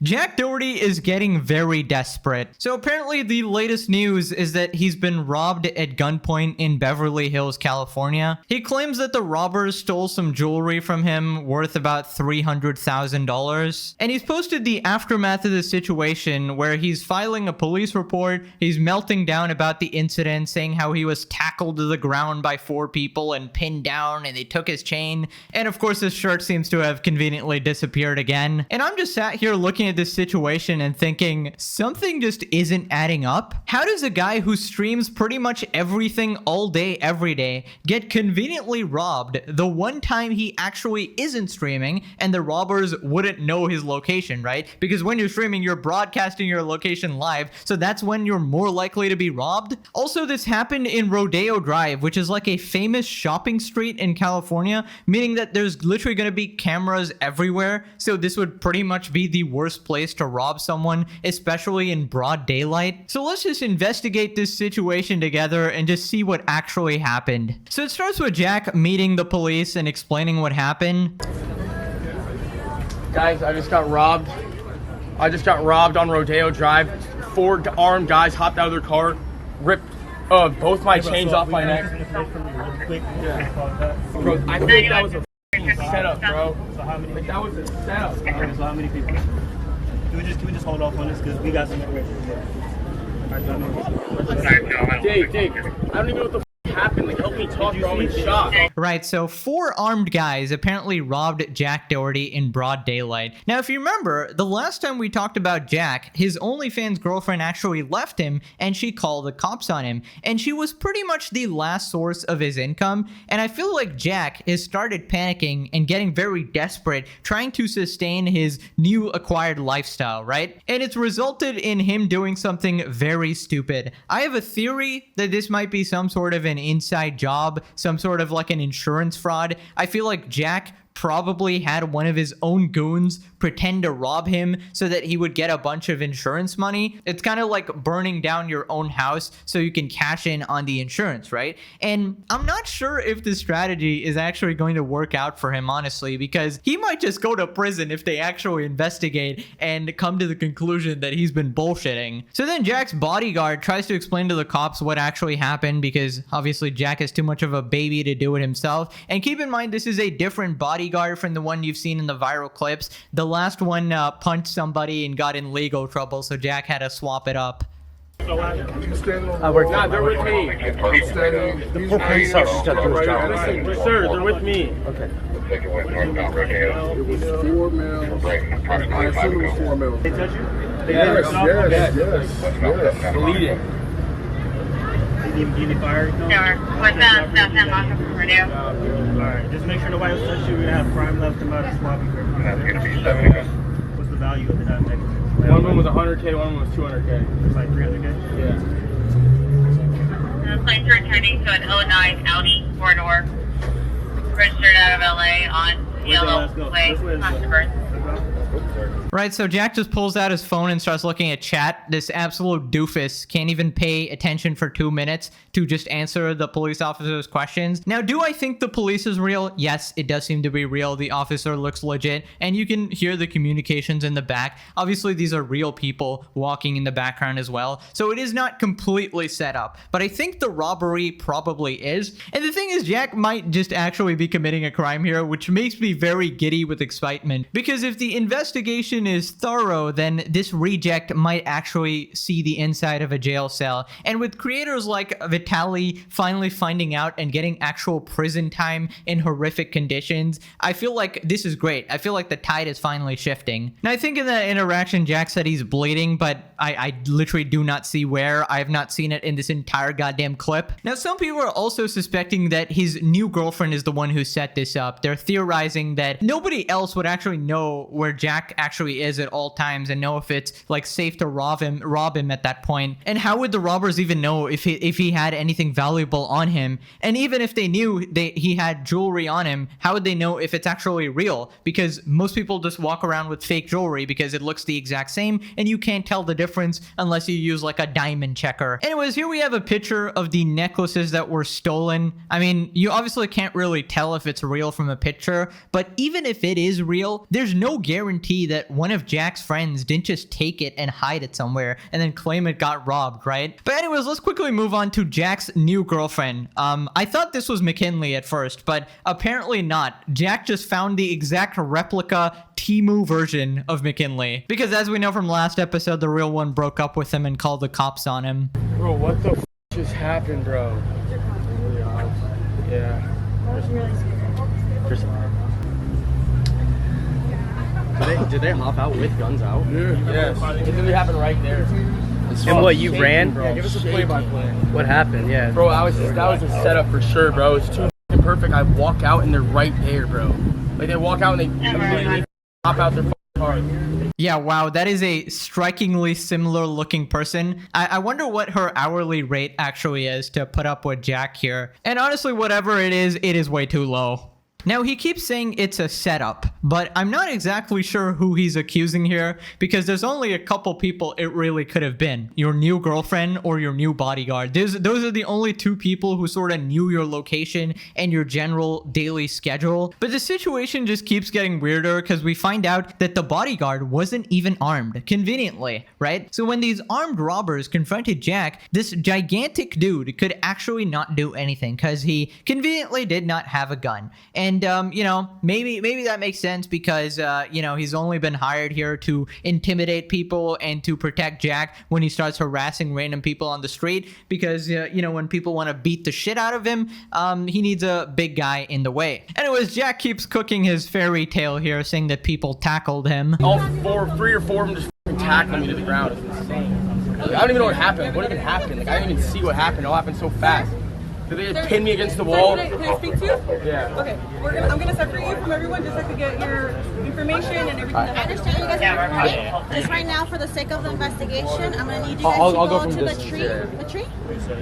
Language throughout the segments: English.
Jack Doherty is getting very desperate. So apparently the latest news is that he's been robbed at gunpoint in Beverly Hills, California. He claims that the robbers stole some jewelry from him worth about $300,000. And he's posted the aftermath of the situation where he's filing a police report. He's melting down about the incident, saying how he was tackled to the ground by 4 people and pinned down and they took his chain. And of course his shirt seems to have conveniently disappeared again. And I'm just sat here looking at this situation and thinking something just isn't adding up. How does a guy who streams pretty much everything all day every day get conveniently robbed the one time he actually isn't streaming and the robbers wouldn't know his location, right? Because when you're streaming, you're broadcasting your location live, so that's when you're more likely to be robbed. Also, this happened in Rodeo Drive, which is like a famous shopping street in California, meaning that there's literally going to be cameras everywhere, so this would pretty much be the worst place to rob someone, especially in broad daylight. So let's just investigate this situation together and just see what actually happened. So it starts with Jack meeting the police and explaining what happened. Guys, I just got robbed. On Rodeo Drive. 4 armed guys hopped out of their car, ripped both my chains off my neck. Bro, I think that was a setup, bro. So how many? Like, that was a setup, bro. So how many people? Can we just hold off on this because we got some information. Dave, I don't even know what the happened. Like, help me talk, bro. I'm in shock. Right, so 4 armed guys apparently robbed Jack Doherty in broad daylight. Now, if you remember, the last time we talked about Jack, his OnlyFans girlfriend actually left him and she called the cops on him. And she was pretty much the last source of his income. And I feel like Jack has started panicking and getting very desperate, trying to sustain his new acquired lifestyle, right? And it's resulted in him doing something very stupid. I have a theory that this might be some sort of an inside job, some sort of like an insurance fraud. I feel like Jack probably had one of his own goons pretend to rob him so that he would get a bunch of insurance money. It's kind of like burning down your own house so you can cash in on the insurance, right? And I'm not sure if this strategy is actually going to work out for him, honestly, because he might just go to prison if they actually investigate and come to the conclusion that he's been bullshitting. So then Jack's bodyguard tries to explain to the cops what actually happened because obviously Jack is too much of a baby to do it himself. And keep in mind, this is a different bodyguard from the one you've seen in the viral clips. The last one punched somebody and got in legal trouble, so Jack had to swap it up. They're with me. The police are sir, they're with me. Okay. It was 4 males. I assume it was 4 males. They touch you? Yes. Bleeding. You need fire? Sure. What's that? That's that locker from Purdue. Alright, just make sure nobody else touches you. We're gonna have crime left come out and swap you. What's the value of the necklace? One of them was 100K, one of them was 200K. It's like 300K? Yeah. The planes are attending to an '09 Audi 4-door, registered out of LA on yellow plate, Controversy. Right, so Jack just pulls out his phone and starts looking at chat. This absolute doofus can't even pay attention for 2 minutes to just answer the police officer's questions. Now, do I think the police is real? Yes, it does seem to be real. The officer looks legit, and you can hear the communications in the back. Obviously, these are real people walking in the background as well, so it is not completely set up. But I think the robbery probably is. And the thing is, Jack might just actually be committing a crime here, which makes me very giddy with excitement. Because if the investigation is thorough, then this reject might actually see the inside of a jail cell. And with creators like Vitaly finally finding out and getting actual prison time in horrific conditions, I feel like this is great. I feel like the tide is finally shifting. Now, I think in that interaction, Jack said he's bleeding, but I literally do not see where. I have not seen it in this entire goddamn clip. Now, some people are also suspecting that his new girlfriend is the one who set this up. They're theorizing that nobody else would actually know where Jack actually is at all times and know if it's like safe to rob him at that point. And how would the robbers even know if he had anything valuable on him? And even if they knew he had jewelry on him, how would they know if it's actually real? Because most people just walk around with fake jewelry because it looks the exact same and you can't tell the difference unless you use like a diamond checker. Anyways, here we have a picture of the necklaces that were stolen. I mean, you obviously can't really tell if it's real from a picture, but even if it is real, there's no guarantee that one of Jack's friends didn't just take it and hide it somewhere and then claim it got robbed, right? But anyways, let's quickly move on to Jack's new girlfriend. I thought this was McKinley at first, but apparently not. Jack just found the exact replica Temu version of McKinley. Because as we know from last episode, the real one broke up with him and called the cops on him. Bro, what the just happened, bro? Yeah. Did they hop out with guns out? Yes. It literally happened right there. And what, you ran? Bro. Yeah, give us a play-by-play. What happened? Yeah. Bro, that was a setup for sure, bro. It's too perfect. I walk out and they're right there, bro. Like, they walk out and they immediately hop out their car. Yeah, wow, that is a strikingly similar looking person. I wonder what her hourly rate actually is to put up with Jack here. And honestly, whatever it is way too low. Now, he keeps saying it's a setup, but I'm not exactly sure who he's accusing here because there's only a couple people it really could have been. Your new girlfriend or your new bodyguard. Those are the only two people who sort of knew your location and your general daily schedule. But the situation just keeps getting weirder because we find out that the bodyguard wasn't even armed, conveniently, right? So when these armed robbers confronted Jack, this gigantic dude could actually not do anything because he conveniently did not have a gun. And, you know, maybe that makes sense because, you know, he's only been hired here to intimidate people and to protect Jack when he starts harassing random people on the street because, you know, when people want to beat the shit out of him, he needs a big guy in the way. Anyways, Jack keeps cooking his fairy tale here, saying that people tackled him. All three or four of them just tackling me to the ground. It's insane. Like, I don't even know what happened. What even happened? Like, I didn't even see what happened. It all happened so fast. Did they just pin me against the wall? Can I speak to you? Yeah. Okay. I'm gonna separate you from everyone just so I can get your information and everything. I understand you guys are recording. Just right now, for the sake of the investigation, I'm gonna need you guys I'll to go go from to the distance, tree. yeah. The tree?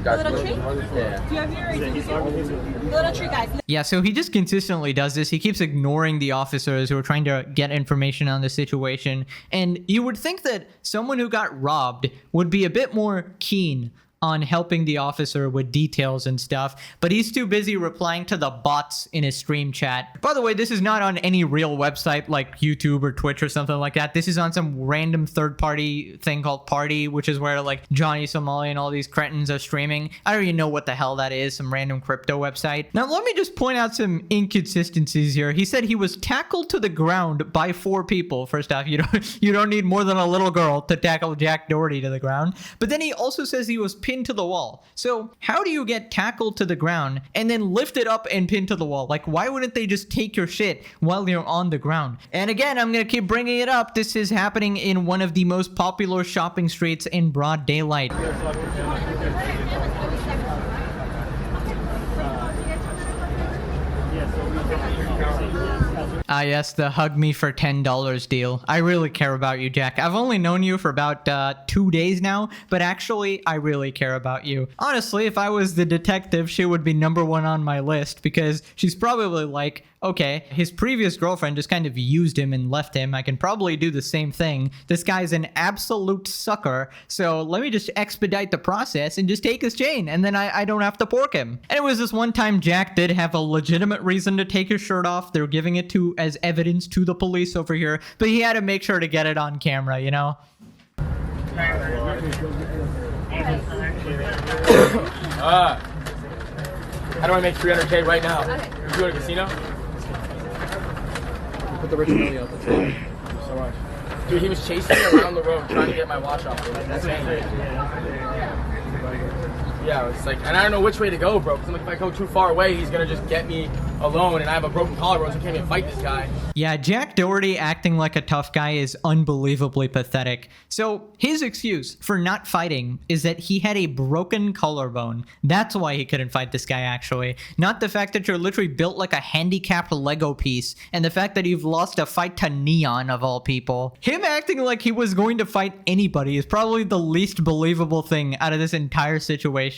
Guys, The little tree? Yeah. Do you have your ID? The little tree, guys. Yeah, so he just consistently does this. He keeps ignoring the officers who are trying to get information on the situation. And you would think that someone who got robbed would be a bit more keen on helping the officer with details and stuff, but he's too busy replying to the bots in his stream chat. By the way, this is not on any real website like YouTube or Twitch or something like that. This is on some random third-party thing called Party, which is where like Johnny Somali and all these cretins are streaming. I don't even know what the hell that is, some random crypto website. Now, let me just point out some inconsistencies here. He said he was tackled to the ground by 4 people. First off, you don't need more than a little girl to tackle Jack Doherty to the ground. But then he also says he was pinned to the wall. So how do you get tackled to the ground and then lifted up and pinned to the wall? Like, why wouldn't they just take your shit while you're on the ground? And again, I'm gonna keep bringing it up. This is happening in one of the most popular shopping streets in broad daylight. Ah, yes, the hug me for $10 deal. I really care about you, Jack. I've only known you for about 2 days now, but actually, I really care about you. Honestly, if I was the detective, she would be #1 on my list because she's probably like, okay, his previous girlfriend just kind of used him and left him. I can probably do the same thing. This guy's an absolute sucker, so let me just expedite the process and just take his chain, and then I don't have to pork him. And it was this one time Jack did have a legitimate reason to take his shirt off. They're giving it to as evidence to the police over here, but he had to make sure to get it on camera, you know? How do I make 300K right now? You go to a casino? Put the rich money out the table. Thank you so much. Dude, he was chasing me around the road trying to get my watch off. That's it. Yeah, it's like, and I don't know which way to go, bro. Because I'm like, if I go too far away, he's gonna just get me alone, and I have a broken collarbone, so I can't even fight this guy. Yeah, Jack Doherty acting like a tough guy is unbelievably pathetic. So his excuse for not fighting is that he had a broken collarbone. That's why he couldn't fight this guy, actually. Not the fact that you're literally built like a handicapped Lego piece, and the fact that you've lost a fight to Neon, of all people. Him acting like he was going to fight anybody is probably the least believable thing out of this entire situation.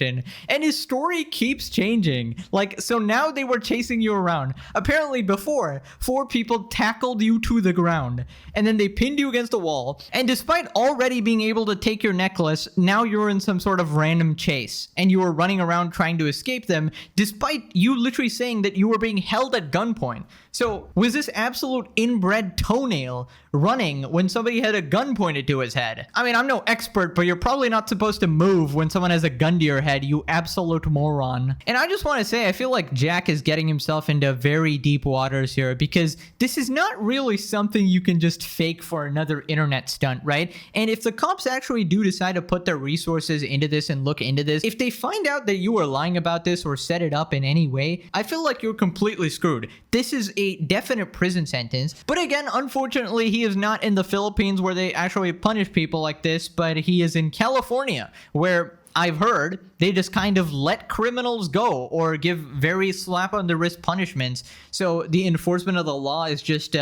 And his story keeps changing. Like, so now they were chasing you around. Apparently before, 4 people tackled you to the ground, and then they pinned you against a wall. And despite already being able to take your necklace, now you're in some sort of random chase, and you were running around trying to escape them, despite you literally saying that you were being held at gunpoint. So was this absolute inbred toenail running when somebody had a gun pointed to his head? I mean, I'm no expert, but you're probably not supposed to move when someone has a gun to your head, you absolute moron. And I just want to say, I feel like Jack is getting himself into very deep waters here, because this is not really something you can just fake for another internet stunt, right? And if the cops actually do decide to put their resources into this and look into this, if they find out that you were lying about this or set it up in any way, I feel like you're completely screwed. This is a definite prison sentence. But again, unfortunately, he is not in the Philippines where they actually punish people like this, but he is in California, where I've heard they just kind of let criminals go or give very slap on the wrist punishments. So the enforcement of the law is just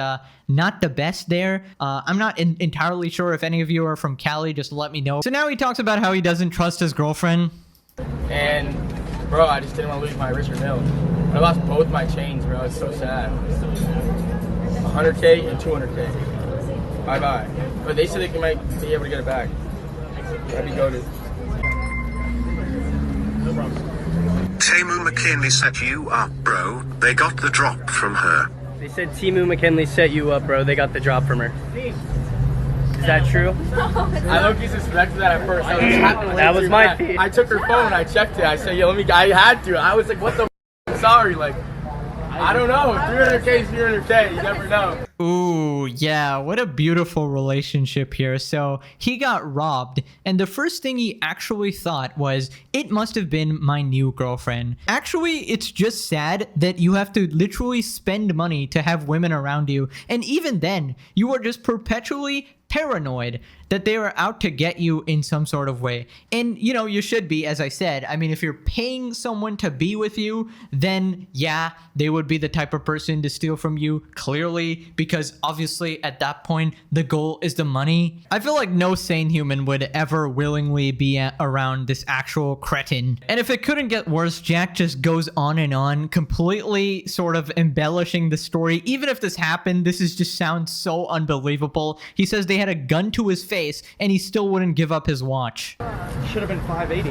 not the best there. I'm not entirely sure if any of you are from Cali, just let me know. So now he talks about how he doesn't trust his girlfriend. And bro, I just didn't want to lose my Richard Mille. I lost both my chains, bro. It's so sad. 100K and 200K. Bye-bye. But they said they might be able to get it back. That'd be goated. Timu McKinley set you up, bro. They got the drop from her. They said Timu McKinley set you up, bro. They got the drop from her. Is that true? I low-key suspected that at first. That was my feed. I took her phone, I checked it. I said, yo, I had to. I was like, what the f? Sorry, like, I don't know. 300K is 300K. You never know. Ooh, yeah. What a beautiful relationship here. So he got robbed, and the first thing he actually thought was, it must have been my new girlfriend. Actually, it's just sad that you have to literally spend money to have women around you. And even then, you are just perpetually paranoid that they are out to get you in some sort of way. And, you know, you should be, as I said. I mean, if you're paying someone to be with you, then yeah, they would be the type of person to steal from you, clearly, because obviously at that point, the goal is the money. I feel like no sane human would ever willingly be around this actual cretin. And if it couldn't get worse, Jack just goes on, completely sort of embellishing the story. Even if this happened, this is just sounds so unbelievable. He says they had a gun to his face and he still wouldn't give up his watch. Should have been 580.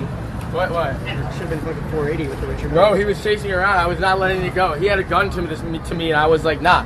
What? Should have been fucking 480 with the Richard. Bro, he was chasing around. I was not letting it go. He had a gun to me, and I was like, nah,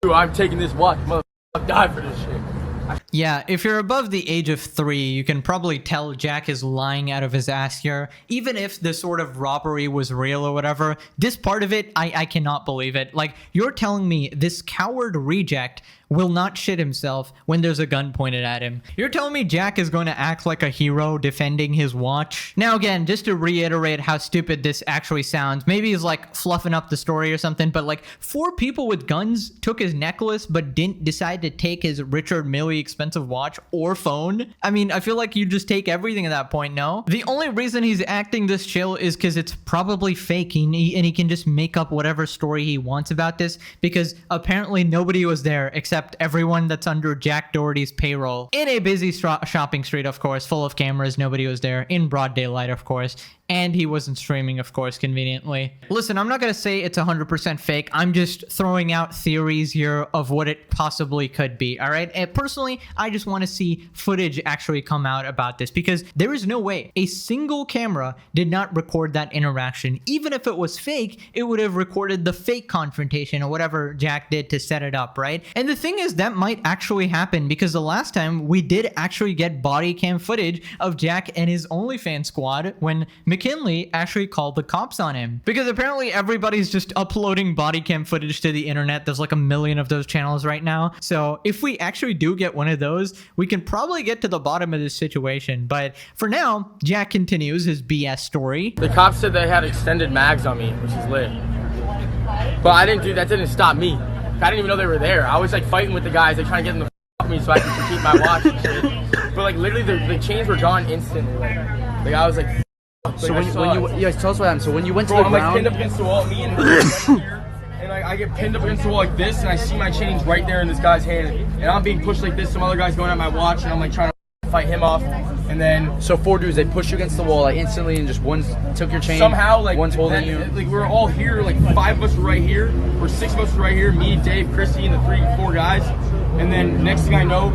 I'm taking this watch. Motherfucker, I'll die for this shit. Yeah, if you're above the age of 3, you can probably tell Jack is lying out of his ass here. Even if the sort of robbery was real or whatever, this part of it, I cannot believe it. Like, you're telling me this coward reject will not shit himself when there's a gun pointed at him. You're telling me Jack is going to act like a hero defending his watch? Now again, just to reiterate how stupid this actually sounds, maybe he's like fluffing up the story or something, but like 4 people with guns took his necklace but didn't decide to take his Richard Mille expensive watch or phone. I mean, I feel like you just take everything at that point, no? The only reason he's acting this chill is because it's probably fake and he can just make up whatever story he wants about this, because apparently nobody was there except everyone that's under Jack Doherty's payroll. In a busy shopping street, of course, full of cameras, nobody was there. In broad daylight, of course. And he wasn't streaming, of course, conveniently. Listen, I'm not going to say it's 100% fake. I'm just throwing out theories here of what it possibly could be, all right? And personally, I just want to see footage actually come out about this, because there is no way a single camera did not record that interaction. Even if it was fake, it would have recorded the fake confrontation or whatever Jack did to set it up, right? And the thing is, that might actually happen, because the last time we did actually get body cam footage of Jack and his OnlyFans squad when McKinley actually called the cops on him, because apparently everybody's just uploading body cam footage to the internet. There's like a million of those channels right now. So if we actually do get one of those, we can probably get to the bottom of this situation. But for now, Jack continues his BS story. The cops said they had extended mags on me, which is lit. But I didn't do that. Didn't stop me. I didn't even know they were there. I was like fighting with the guys, like trying to get them to f me so I could keep my watch and shit. But like literally the chains were gone instantly. Like I was like, so when you yeah, tell us what happened. So when you went to bro, the I'm ground, like pinned up against the wall, me and here, and like I get pinned up against the wall like this, and I see my chains right there in this guy's hand, and I'm being pushed like this. Some other guy's going at my watch, and I'm like trying to fight him off, and then so 4 dudes, they pushed you against the wall like instantly, and just one took your chain. Somehow, like one's holding you. Like we were all here, like 5 of us were right here, or 6 of us were right here. Me, Dave, Christy, and the 4 guys. And then next thing I know,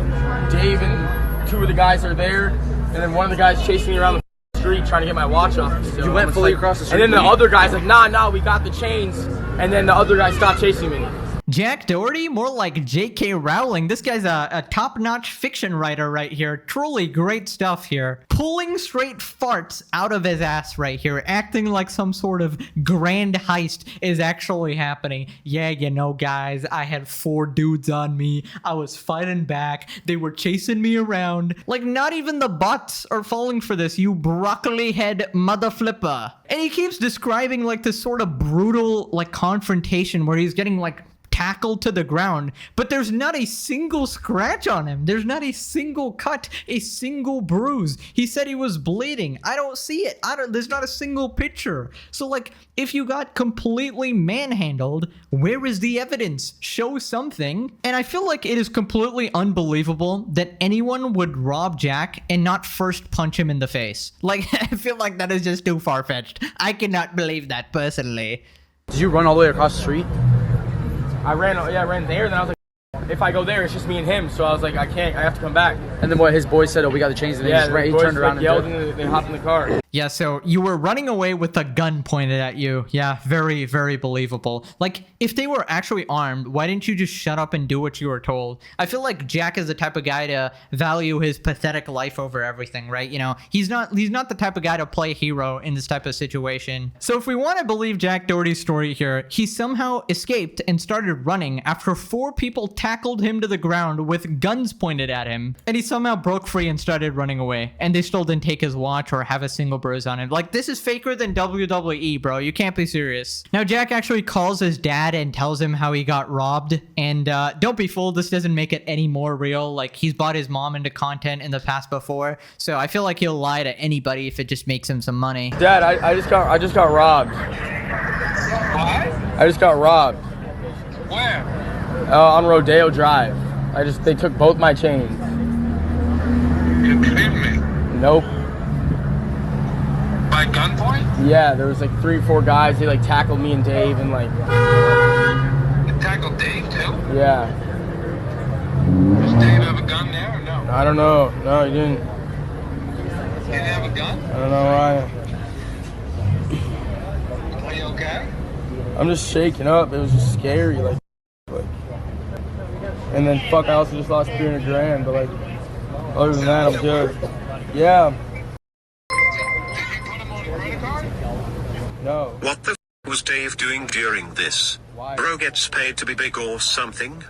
Dave and 2 of the guys are there, and then one of the guys chasing me around the street trying to get my watch off. You went fully across the street. And then the other guy's like, nah, we got the chains. And then the other guy stopped chasing me. Jack Doherty? More like J.K. Rowling. This guy's a top-notch fiction writer right here. Truly great stuff here. Pulling straight farts out of his ass right here. Acting like some sort of grand heist is actually happening. Yeah, you know, guys, I had 4 dudes on me. I was fighting back. They were chasing me around. Like, not even the bots are falling for this, you broccoli head mother flipper. And he keeps describing like this sort of brutal like confrontation where he's getting like tackled to the ground, but there's not a single scratch on him. There's not a single cut, a single bruise. He said he was bleeding. I don't see it. There's not a single picture. So like, if you got completely manhandled, where is the evidence? Show something. And I feel like it is completely unbelievable that anyone would rob Jack and not first punch him in the face. Like, I feel like that is just too far-fetched. I cannot believe that personally. Did you run all the way across the street? I ran there, then I was like, if I go there, it's just me and him. So I was like, I have to come back. And then his boys said, oh, we got to change the name. Yeah, he turned around and yelled and they hopped in the car. Yeah, so you were running away with a gun pointed at you. Yeah, very, very believable. Like, if they were actually armed, why didn't you just shut up and do what you were told? I feel like Jack is the type of guy to value his pathetic life over everything, right? You know, he's not the type of guy to play hero in this type of situation. So if we want to believe Jack Doherty's story here, he somehow escaped and started running after 4 people tackled him to the ground with guns pointed at him. And he somehow broke free and started running away. And they still didn't take his watch or have a single bruise on him. Like, this is faker than WWE, bro. You can't be serious. Now, Jack actually calls his dad and tells him how he got robbed. And don't be fooled, this doesn't make it any more real. Like, he's bought his mom into content in the past before. So I feel like he'll lie to anybody if it just makes him some money. Dad, I just got robbed. What? I just got robbed. Where? On Rodeo Drive. They took both my chains. You kidding me? Nope. By gunpoint? Yeah, there was like 3 or 4 guys. They like tackled me and Dave and like. You tackled Dave too? Yeah. Does Dave have a gun there or no? I don't know. No, he didn't. He didn't have a gun? I don't know why. Are you okay? I'm just shaking up. It was just scary, like. And then I also just lost $300,000, but like, other than that, I'm good. Yeah. Did you put him on a credit card? No. What the f was Dave doing during this? Why? Bro gets paid to be big or something?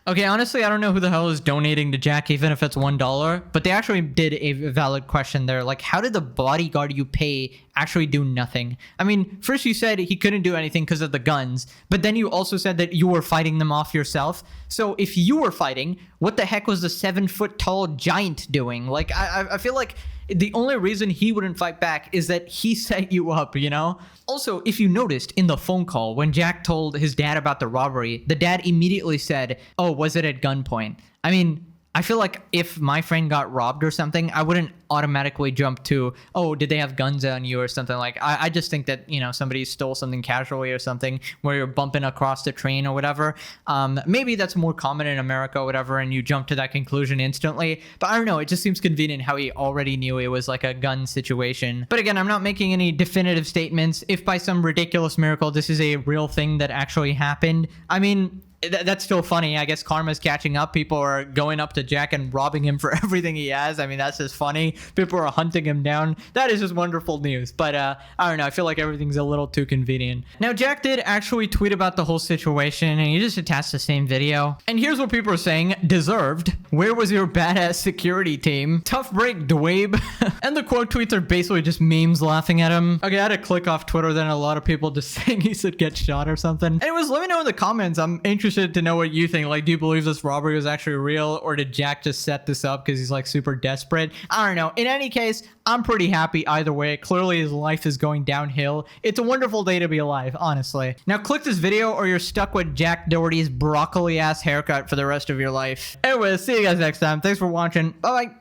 Okay, honestly, I don't know who the hell is donating to Jack, even if it's $1, but they actually did a valid question there. Like, how did the bodyguard you pay actually do nothing? I mean, first you said he couldn't do anything because of the guns, but then you also said that you were fighting them off yourself. So if you were fighting, what the heck was the 7-foot-tall giant doing? Like, I feel like the only reason he wouldn't fight back is that he set you up, you know? Also, if you noticed in the phone call, when Jack told his dad about the robbery, the dad immediately said, oh, was it at gunpoint? I mean, I feel like if my friend got robbed or something, I wouldn't automatically jump to, oh, did they have guns on you or something? Like, I just think that, you know, somebody stole something casually or something where you're bumping across the train or whatever. Maybe that's more common in America or whatever, and you jump to that conclusion instantly. But I don't know, it just seems convenient how he already knew it was like a gun situation. But again, I'm not making any definitive statements. If by some ridiculous miracle this is a real thing that actually happened, I mean, that's still funny. I guess karma's catching up. People are going up to Jack and robbing him for everything he has. I mean, that's just funny. People are hunting him down. That is just wonderful news. But I don't know. I feel like everything's a little too convenient. Now, Jack did actually tweet about the whole situation, and he just attached the same video. And here's what people are saying. Deserved. Where was your badass security team? Tough break, Dweeb. And the quote tweets are basically just memes laughing at him. Okay, I had to click off Twitter, then a lot of people just saying he should get shot or something. Anyways, let me know in the comments. I'm interested to know what you think. Like, do you believe this robbery was actually real, or did Jack just set this up because he's like super desperate? I don't know. In any case, I'm pretty happy either way. Clearly his life is going downhill. It's a wonderful day to be alive, honestly. Now click this video or you're stuck with Jack Doherty's broccoli ass haircut for the rest of your life. Anyways, see you guys next time. Thanks for watching. Bye bye.